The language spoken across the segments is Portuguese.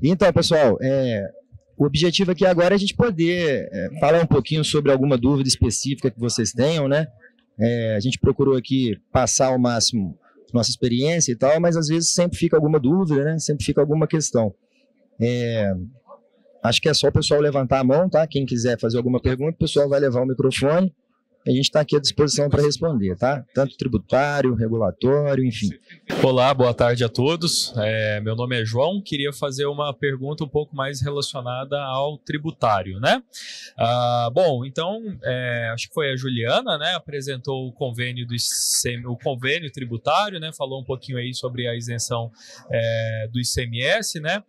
Então, pessoal, o objetivo aqui agora é a gente poder falar um pouquinho sobre alguma dúvida específica que vocês tenham, né? A gente procurou aqui passar ao máximo nossa experiência e tal, mas às vezes sempre fica alguma dúvida, né? Sempre fica alguma questão. Acho que é só o pessoal levantar a mão, tá? Quem quiser fazer alguma pergunta, o pessoal vai levar o microfone. A gente está aqui à disposição para responder, tá? Tanto tributário, regulatório, enfim. Olá, boa tarde a todos. Meu nome é João, queria fazer uma pergunta um pouco mais relacionada ao tributário, né? Bom, então, acho que foi a Juliana, né? Apresentou o convênio o convênio tributário, né? Falou um pouquinho aí sobre a isenção do ICMS, né?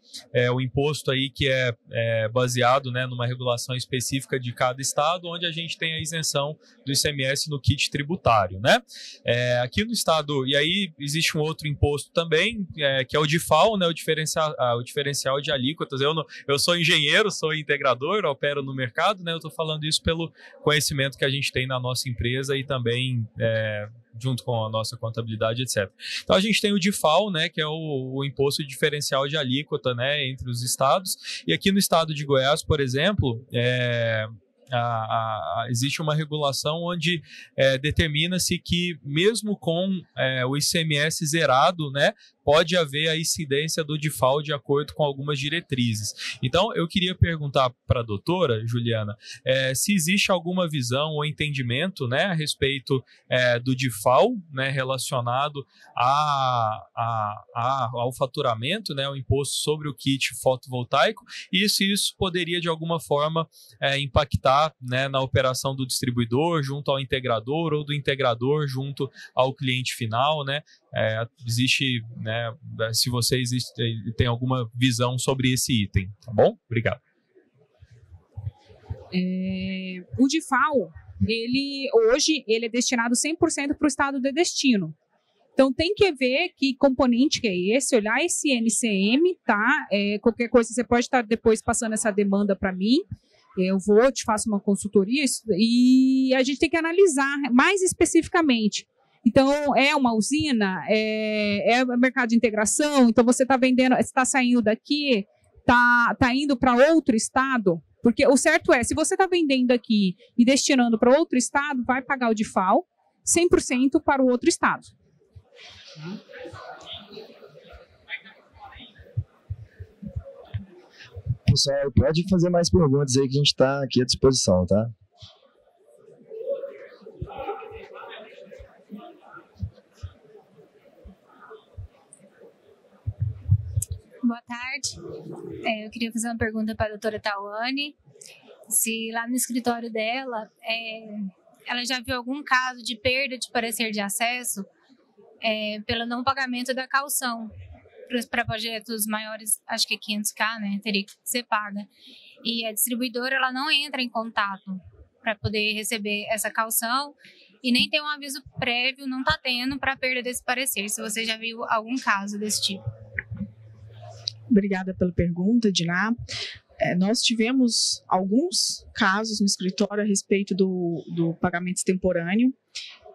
O imposto aí que é baseado, né, numa regulação específica de cada estado, onde a gente tem a isenção do ICMS no kit tributário, né? Aqui no estado, e aí existe um outro imposto também, que é o DIFAL, né? O diferencial de alíquotas. Eu sou engenheiro, sou integrador, opero no mercado, né? Eu estou falando isso pelo conhecimento que a gente tem na nossa empresa e também junto com a nossa contabilidade, etc. Então a gente tem o DIFAL, né, que é o imposto diferencial de alíquota, né, entre os estados. E aqui no estado de Goiás, por exemplo, existe uma regulação onde determina-se que mesmo com o ICMS zerado, né, pode haver a incidência do DIFAL de acordo com algumas diretrizes. Então, eu queria perguntar para a doutora Juliana se existe alguma visão ou entendimento, né, a respeito do DIFAL, né, relacionado ao faturamento, né, o imposto sobre o kit fotovoltaico, e se isso poderia, de alguma forma, impactar, né, na operação do distribuidor junto ao integrador ou do integrador junto ao cliente final, né? Existe, né, se você tem alguma visão sobre esse item, tá bom? Obrigado. O DIFAL, hoje ele é destinado 100% para o estado de destino. Então tem que ver que componente que é esse, olhar esse NCM, tá? Qualquer coisa você pode estar depois passando essa demanda para mim. Eu te faço uma consultoria e a gente tem que analisar mais especificamente. Então, é uma usina, é mercado de integração, então você está vendendo, está saindo daqui, está indo para outro estado, porque o certo se você está vendendo aqui e destinando para outro estado, vai pagar o DIFAL 100% para o outro estado. Pessoal, pode fazer mais perguntas aí que a gente está aqui à disposição, tá? Boa tarde. Eu queria fazer uma pergunta para a doutora Tawane. Se lá no escritório dela, ela já viu algum caso de perda de parecer de acesso pelo não pagamento da caução para projetos maiores, acho que é 500k, né? Teria que ser paga. E a distribuidora, ela não entra em contato para poder receber essa caução e nem tem um aviso prévio, não está tendo para perda desse parecer. Se você já viu algum caso desse tipo. Obrigada pela pergunta, Diná. Nós tivemos alguns casos no escritório a respeito do pagamento extemporâneo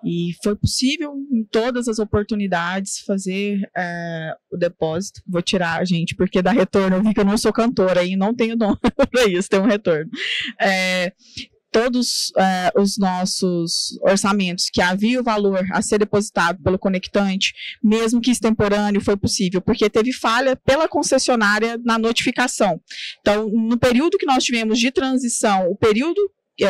e foi possível, em todas as oportunidades, fazer o depósito. Vou tirar, gente, porque dá retorno. Eu vi que eu não sou cantora e não tenho dom para isso, tem um retorno. Todos os nossos orçamentos que havia o valor a ser depositado pelo conectante, mesmo que extemporâneo, foi possível, porque teve falha pela concessionária na notificação. Então, no período que nós tivemos de transição, o período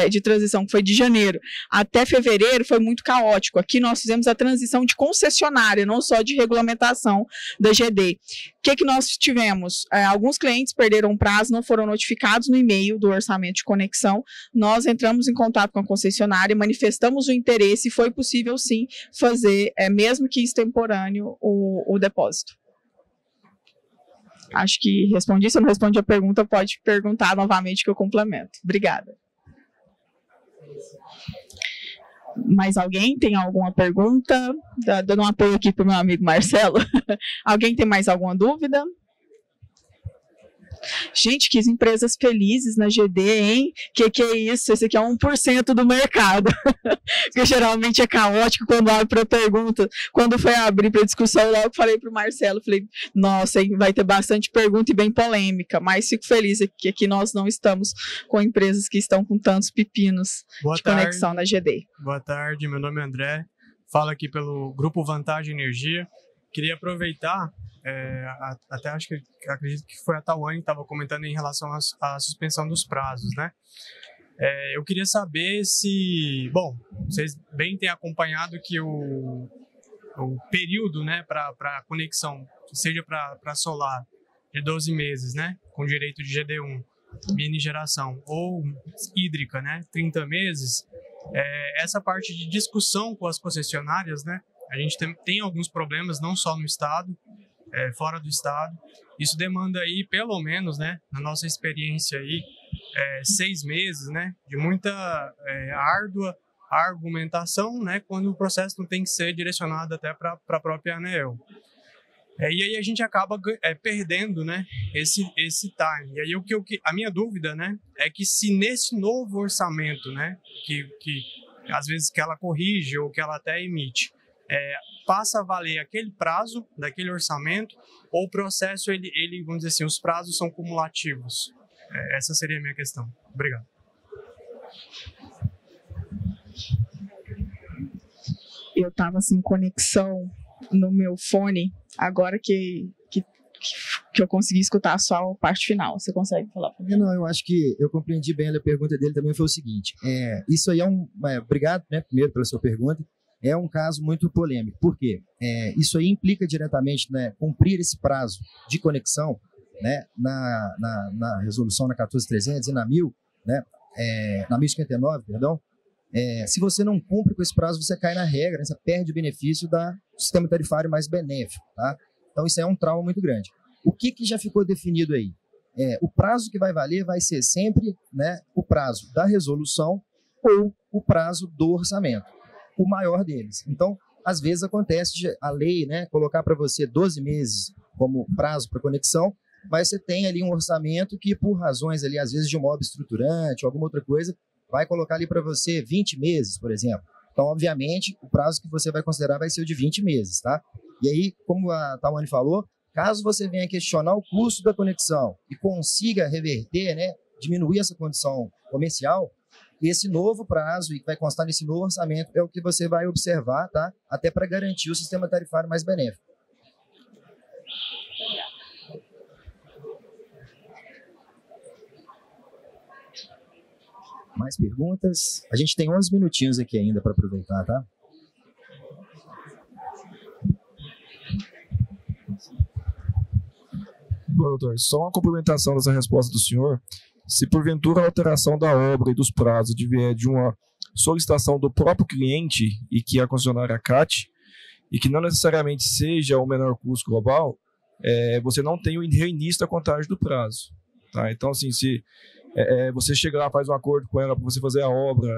de transição que foi de janeiro até fevereiro foi muito caótico. Aqui nós fizemos a transição de concessionária, não só de regulamentação da GD. O que nós tivemos? Alguns clientes perderam prazo, não foram notificados no e-mail do orçamento de conexão. Nós entramos em contato com a concessionária, manifestamos o interesse e foi possível sim fazer, mesmo que extemporâneo, o depósito. Acho que respondi. Se eu não respondi a pergunta, pode perguntar novamente que eu complemento. Obrigada. Mais alguém tem alguma pergunta? Dando um apoio aqui para o meu amigo Marcelo. Alguém tem mais alguma dúvida? Gente, que empresas felizes na GD, hein? Que é isso? Esse aqui é 1% do mercado. Porque geralmente é caótico quando abre para pergunta. Quando foi abrir para discussão, eu logo falei para o Marcelo, falei, nossa, vai ter bastante pergunta e bem polêmica, mas fico feliz que aqui nós não estamos com empresas que estão com tantos pepinos de conexão na GD. Boa tarde, meu nome é André, falo aqui pelo Grupo Vantagem Energia. Queria aproveitar, até acredito que foi a Tawane que estava comentando em relação à suspensão dos prazos, né? Eu queria saber se, bom, vocês bem têm acompanhado que o período, né, para conexão, seja para solar, de 12 meses, né, com direito de GD1, mini geração, ou hídrica, né, 30 meses, essa parte de discussão com as concessionárias, né, a gente tem alguns problemas, não só no estado, fora do estado. Isso demanda aí, pelo menos, né, na nossa experiência aí, 6 meses, né, de muita árdua argumentação, né, quando o processo não tem que ser direcionado até para a própria ANEEL. E aí a gente acaba perdendo, né, esse time. E aí a minha dúvida, né, é que se nesse novo orçamento, né, que às vezes que ela corrige ou que ela até emite, passa a valer aquele prazo daquele orçamento, ou o processo, ele, vamos dizer assim, os prazos são cumulativos. Essa seria a minha questão. Obrigado. Eu estava sem conexão no meu fone, agora que eu consegui escutar só a parte final. Você consegue falar para mim? Não, eu acho que eu compreendi bem. A pergunta dele também foi o seguinte, isso aí obrigado, né, primeiro pela sua pergunta. É um caso muito polêmico. Por quê? Isso aí implica diretamente, né, cumprir esse prazo de conexão, né, na resolução na 14.300 e na 1000, né, na 1059, perdão. Se você não cumpre com esse prazo, você cai na regra, né, você perde o benefício do sistema tarifário mais benéfico. Tá? Então, isso é um trauma muito grande. O que já ficou definido aí? O prazo que vai valer vai ser sempre, né, o prazo da resolução ou o prazo do orçamento, o maior deles. Então, às vezes acontece a lei, né, colocar para você 12 meses como prazo para conexão, mas você tem ali um orçamento que, por razões ali, às vezes de um mob estruturante ou alguma outra coisa, vai colocar ali para você 20 meses, por exemplo. Então, obviamente, o prazo que você vai considerar vai ser o de 20 meses, tá? E aí, como a Tawane falou, caso você venha questionar o custo da conexão e consiga reverter, né, diminuir essa condição comercial, esse novo prazo, e que vai constar nesse novo orçamento, é o que você vai observar, tá? Até para garantir o sistema tarifário mais benéfico. Mais perguntas? A gente tem 11 minutinhos aqui ainda para aproveitar, tá? Bom, doutor, só uma complementação dessa resposta do senhor. Se porventura a alteração da obra e dos prazos vier de uma solicitação do próprio cliente e que a concessionária acate, e que não necessariamente seja o menor custo global, você não tem o reinício da contagem do prazo. Tá? Então, assim, se você chega lá, faz um acordo com ela para você fazer a obra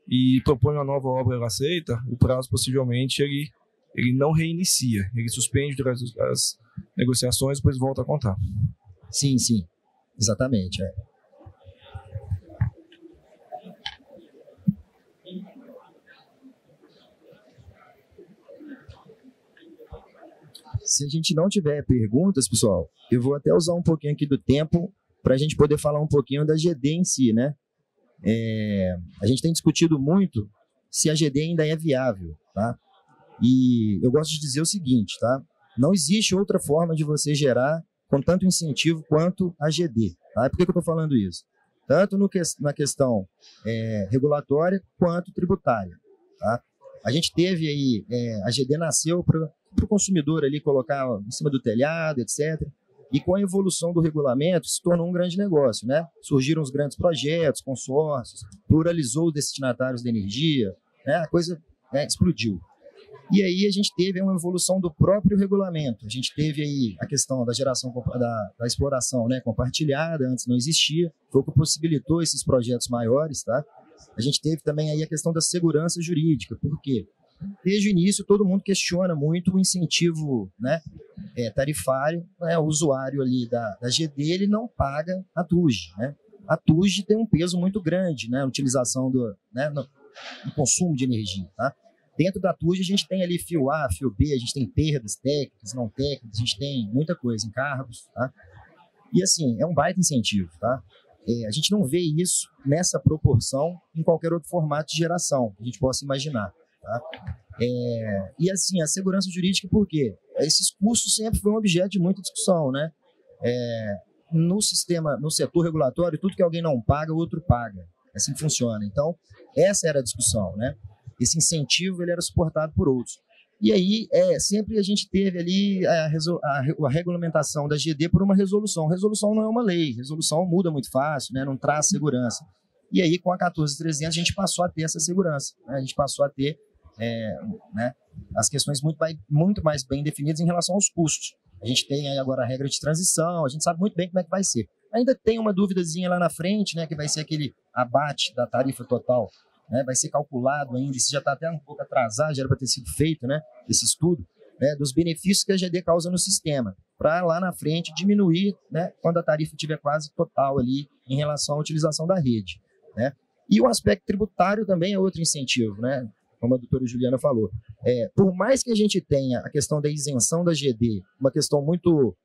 e propõe uma nova obra, ela aceita, o prazo possivelmente ele não reinicia, ele suspende durante as negociações e depois volta a contar. Sim, exatamente. Se a gente não tiver perguntas, pessoal, eu vou até usar um pouquinho aqui do tempo para a gente poder falar um pouquinho da GD em si, né? A gente tem discutido muito se a GD ainda é viável, tá? E eu gosto de dizer o seguinte, tá? Não existe outra forma de você gerar com tanto incentivo quanto a GD, tá? Por que eu estou falando isso? Tanto na questão regulatória quanto tributária, tá? A gente teve aí, a GD nasceu para o consumidor ali colocar em cima do telhado, etc. E com a evolução do regulamento se tornou um grande negócio, né? Surgiram os grandes projetos, consórcios, pluralizou os destinatários da energia, né? A coisa explodiu. E aí a gente teve uma evolução do próprio regulamento. A gente teve aí a questão da geração da exploração, né, compartilhada, antes não existia, foi o que possibilitou esses projetos maiores, tá? A gente teve também aí a questão da segurança jurídica. Por quê? desde o início, todo mundo questiona muito o incentivo, né, tarifário, né, o usuário ali da GD, ele não paga a TUG, né? A TUG tem um peso muito grande, né, na utilização no consumo de energia, tá? Dentro da TUG a gente tem ali fio A, fio B, a gente tem perdas técnicas, não técnicas, a gente tem muita coisa, encargos, tá? E assim, é um baita incentivo, tá? A gente não vê isso nessa proporção em qualquer outro formato de geração que a gente possa imaginar, tá? E assim, a segurança jurídica, por quê? Esses custos sempre foi um objeto de muita discussão, né? No sistema, no setor regulatório, tudo que alguém não paga, o outro paga. Assim funciona. Então, essa era a discussão, né? Esse incentivo ele era suportado por outros. E aí, sempre a gente teve ali a regulamentação da GD por uma resolução. Resolução não é uma lei, resolução muda muito fácil, né? Não traz segurança. E aí, com a 14.300, a gente passou a ter essa segurança, né? A gente passou a ter né, as questões muito mais bem definidas em relação aos custos. A gente tem aí agora a regra de transição, a gente sabe muito bem como é que vai ser. Ainda tem uma duvidazinha lá na frente, né, que vai ser aquele abate da tarifa total, né, vai ser calculado ainda, isso já está até um pouco atrasado, já era para ter sido feito, né, esse estudo, né, dos benefícios que a GD causa no sistema, para lá na frente diminuir, né, quando a tarifa estiver quase total ali em relação à utilização da rede, né. E o aspecto tributário também é outro incentivo, né, como a doutora Juliana falou. Por mais que a gente tenha a questão da isenção da GD, uma questão muito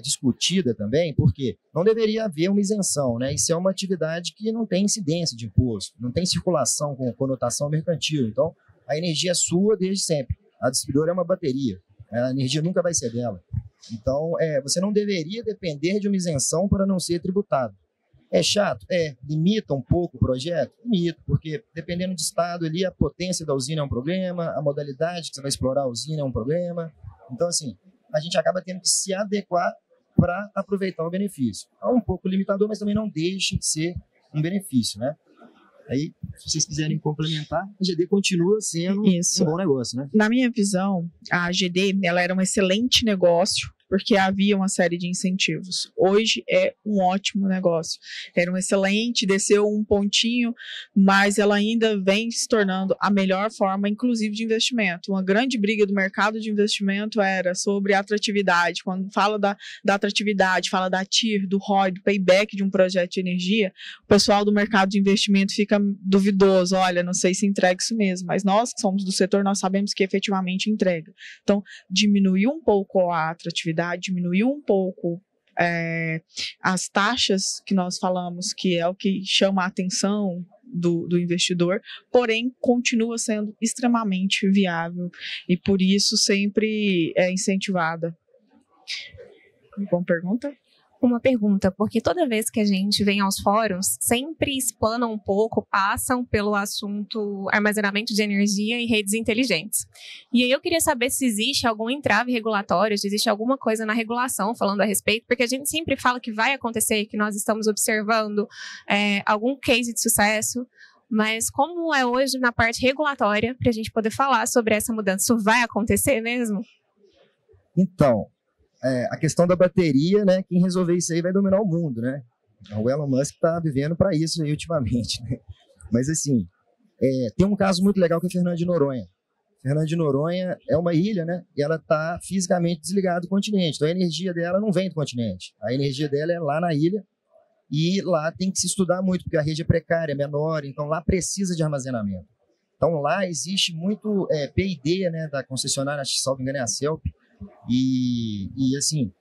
discutida também, porque não deveria haver uma isenção, né? Isso é uma atividade que não tem incidência de imposto, não tem circulação com conotação mercantil. Então, a energia é sua desde sempre. A distribuidora é uma bateria, a energia nunca vai ser dela. Então, você não deveria depender de uma isenção para não ser tributado. É chato? Limita um pouco o projeto? Limita, porque dependendo do estado ali, a potência da usina é um problema, a modalidade que você vai explorar a usina é um problema. Então, assim, a gente acaba tendo que se adequar para aproveitar o benefício. É um pouco limitador, mas também não deixa de ser um benefício, né? Aí, se vocês quiserem complementar, a GD continua sendo um bom negócio, né? Na minha visão, a GD ela era um excelente negócio, porque havia uma série de incentivos. Hoje é um ótimo negócio. Era um excelente, desceu um pontinho, mas ela ainda vem se tornando a melhor forma, inclusive, de investimento. Uma grande briga do mercado de investimento era sobre a atratividade. Quando fala da atratividade, fala da TIR, do ROI, do payback de um projeto de energia, o pessoal do mercado de investimento fica duvidoso. Olha, não sei se entrega isso mesmo, mas nós que somos do setor, nós sabemos que efetivamente entrega. Então, diminuiu um pouco a atratividade, diminuiu um pouco as taxas que nós falamos, que é o que chama a atenção do investidor, porém continua sendo extremamente viável e por isso sempre é incentivada. Boa pergunta. Uma pergunta, porque toda vez que a gente vem aos fóruns, sempre explanam um pouco, passam pelo assunto armazenamento de energia e redes inteligentes. E aí eu queria saber se existe algum entrave regulatório, se existe alguma coisa na regulação falando a respeito, porque a gente sempre fala que vai acontecer, que nós estamos observando algum case de sucesso, mas como é hoje na parte regulatória, para a gente poder falar sobre essa mudança, isso vai acontecer mesmo? Então, a questão da bateria, né? Quem resolver isso aí vai dominar o mundo, né? O Elon Musk está vivendo para isso aí ultimamente, né? Mas assim, tem um caso muito legal que é Fernando de Noronha. Fernando de Noronha é uma ilha, né? E ela está fisicamente desligada do continente. Então a energia dela não vem do continente. A energia dela é lá na ilha e lá tem que se estudar muito, porque a rede é precária, é menor, então lá precisa de armazenamento. Então lá existe muito P&D, né? Da concessionária, acho que salvo engano é a CELP. E assim,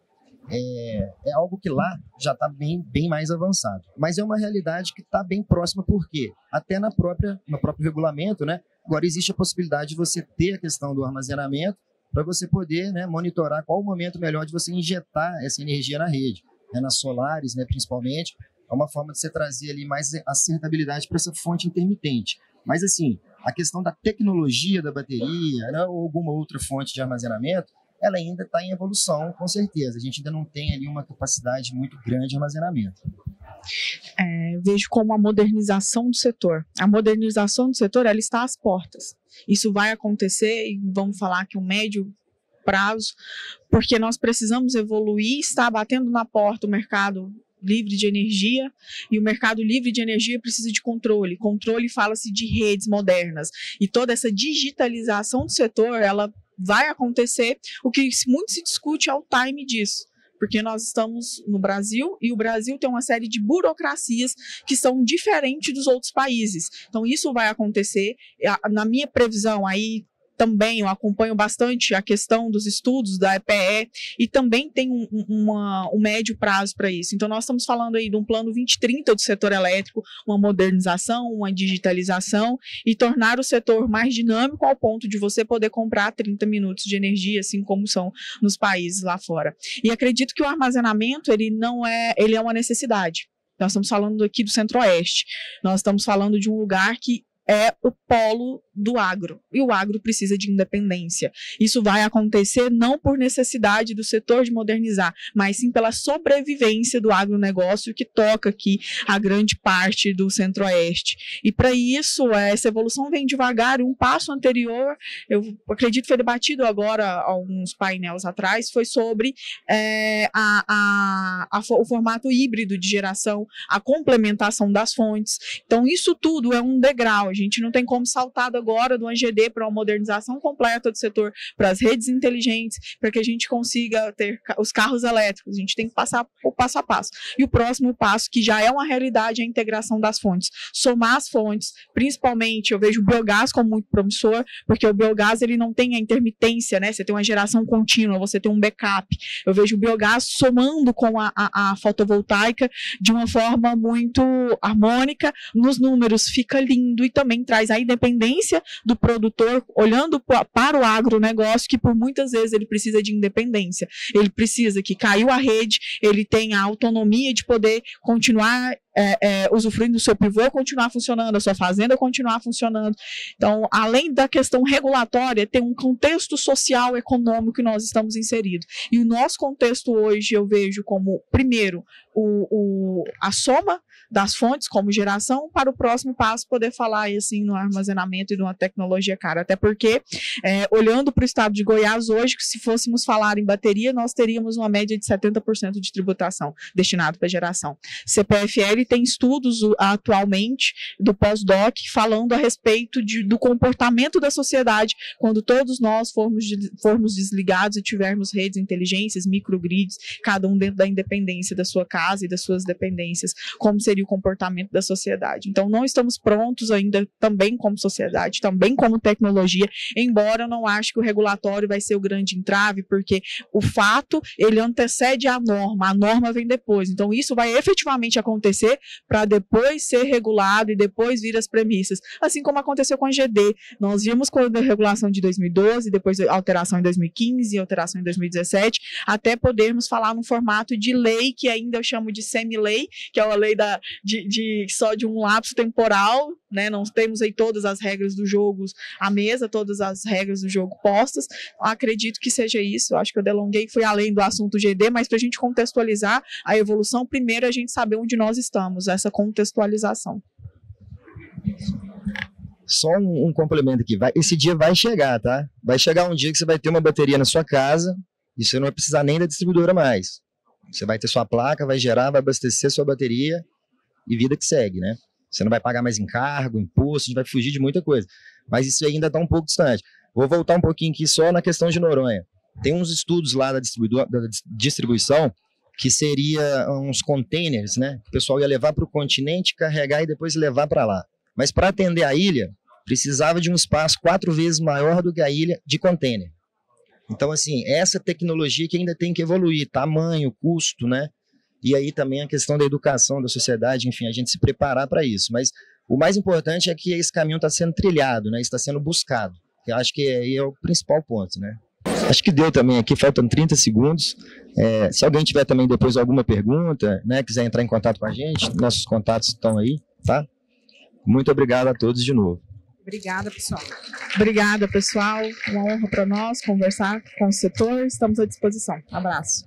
é algo que lá já está bem mais avançado. Mas é uma realidade que está bem próxima, por quê? Até no próprio regulamento, né? Agora existe a possibilidade de você ter a questão do armazenamento para você poder, né, monitorar qual o momento melhor de você injetar essa energia na rede, né, nas solares, né, principalmente. É uma forma de você trazer ali mais acertabilidade para essa fonte intermitente. Mas assim, a questão da tecnologia da bateria, né, ou alguma outra fonte de armazenamento, ela ainda está em evolução, com certeza. A gente ainda não tem ali uma capacidade muito grande de armazenamento. Vejo como a modernização do setor. A modernização do setor, ela está às portas. Isso vai acontecer, e vamos falar que um médio prazo, porque nós precisamos evoluir, está batendo na porta o mercado livre de energia, e o mercado livre de energia precisa de controle. Controle fala-se de redes modernas, e toda essa digitalização do setor, ela vai acontecer. O que muito se discute é o time disso, porque nós estamos no Brasil, e o Brasil tem uma série de burocracias que são diferentes dos outros países. Então, isso vai acontecer. Na minha previsão, aí também eu acompanho bastante a questão dos estudos da EPE, e também tem um médio prazo para isso. Então, nós estamos falando aí de um plano 2030 do setor elétrico, uma modernização, uma digitalização, e tornar o setor mais dinâmico ao ponto de você poder comprar 30 minutos de energia, assim como são nos países lá fora. E acredito que o armazenamento, ele é uma necessidade. Nós estamos falando aqui do Centro-Oeste. Nós estamos falando de um lugar que é o polo do agro, e o agro precisa de independência. Isso vai acontecer não por necessidade do setor de modernizar, mas sim pela sobrevivência do agronegócio, que toca aqui a grande parte do Centro-Oeste. E para isso, essa evolução vem devagar. Um passo anterior, eu acredito que foi debatido agora, alguns painéis atrás, foi sobre o formato híbrido de geração, a complementação das fontes. Então, isso tudo é um degrau. A gente não tem como saltar agora do ANGD para uma modernização completa do setor, para as redes inteligentes, para que a gente consiga ter os carros elétricos. A gente tem que passar o passo a passo. E o próximo passo, que já é uma realidade, é a integração das fontes. Somar as fontes, principalmente, eu vejo o biogás como muito promissor, porque o biogás, ele não tem a intermitência, né? Você tem uma geração contínua, você tem um backup. Eu vejo o biogás somando com a fotovoltaica de uma forma muito harmônica. Nos números fica lindo, e também traz a independência do produtor, olhando para o agronegócio, que por muitas vezes ele precisa de independência. Ele precisa que caiu a rede, ele tenha a autonomia de poder continuar usufruindo do seu pivô, continuar funcionando, a sua fazenda continuar funcionando. Então, além da questão regulatória, tem um contexto social, econômico que nós estamos inseridos. E o nosso contexto hoje eu vejo como, primeiro, a soma das fontes como geração, para o próximo passo poder falar assim no armazenamento e numa tecnologia cara. Até porque, olhando para o estado de Goiás hoje, se fôssemos falar em bateria, nós teríamos uma média de 70% de tributação destinado para geração. CPFL tem estudos atualmente do pós-doc falando a respeito do comportamento da sociedade quando todos nós formos desligados e tivermos redes inteligentes, microgrids, cada um dentro da independência da sua casa e das suas dependências, como seria o comportamento da sociedade. Então, não estamos prontos ainda, também como sociedade, também como tecnologia, embora eu não acho que o regulatório vai ser o grande entrave, porque o fato, ele antecede a norma vem depois. Então, isso vai efetivamente acontecer para depois ser regulado e depois vir as premissas. Assim como aconteceu com a GD. Nós vimos com a regulação de 2012, depois a alteração em 2015, alteração em 2017, até podermos falar num formato de lei, que ainda eu chamo de semi-lei, que é uma lei só de um lapso temporal, né? Não temos aí todas as regras do jogo à mesa, todas as regras do jogo postas. Acredito que seja isso. Acho que eu delonguei, fui além do assunto GD, mas para a gente contextualizar a evolução, primeiro a gente saber onde nós estamos, essa contextualização. Só um complemento aqui. Esse dia vai chegar, tá? Vai chegar um dia que você vai ter uma bateria na sua casa e você não vai precisar nem da distribuidora mais. Você vai ter sua placa, vai gerar, vai abastecer sua bateria e vida que segue, né? Você não vai pagar mais encargo, imposto, a gente vai fugir de muita coisa. Mas isso ainda está um pouco distante. Vou voltar um pouquinho aqui só na questão de Noronha. Tem uns estudos lá da distribuição que seria uns containers, né? O pessoal ia levar para o continente, carregar e depois levar para lá. Mas para atender a ilha, precisava de um espaço 4 vezes maior do que a ilha de container. Então, assim, essa tecnologia que ainda tem que evoluir, tamanho, custo, né? E aí também a questão da educação da sociedade, enfim, a gente se preparar para isso. Mas o mais importante é que esse caminho está sendo trilhado, né? Está sendo buscado. Eu acho que aí é o principal ponto, né? Acho que deu também aqui, faltam 30 segundos. Se alguém tiver também depois alguma pergunta, né, quiser entrar em contato com a gente, nossos contatos estão aí, tá? Muito obrigado a todos de novo. Obrigada, pessoal. Obrigada, pessoal. Uma honra para nós conversar com o setor. Estamos à disposição. Abraço.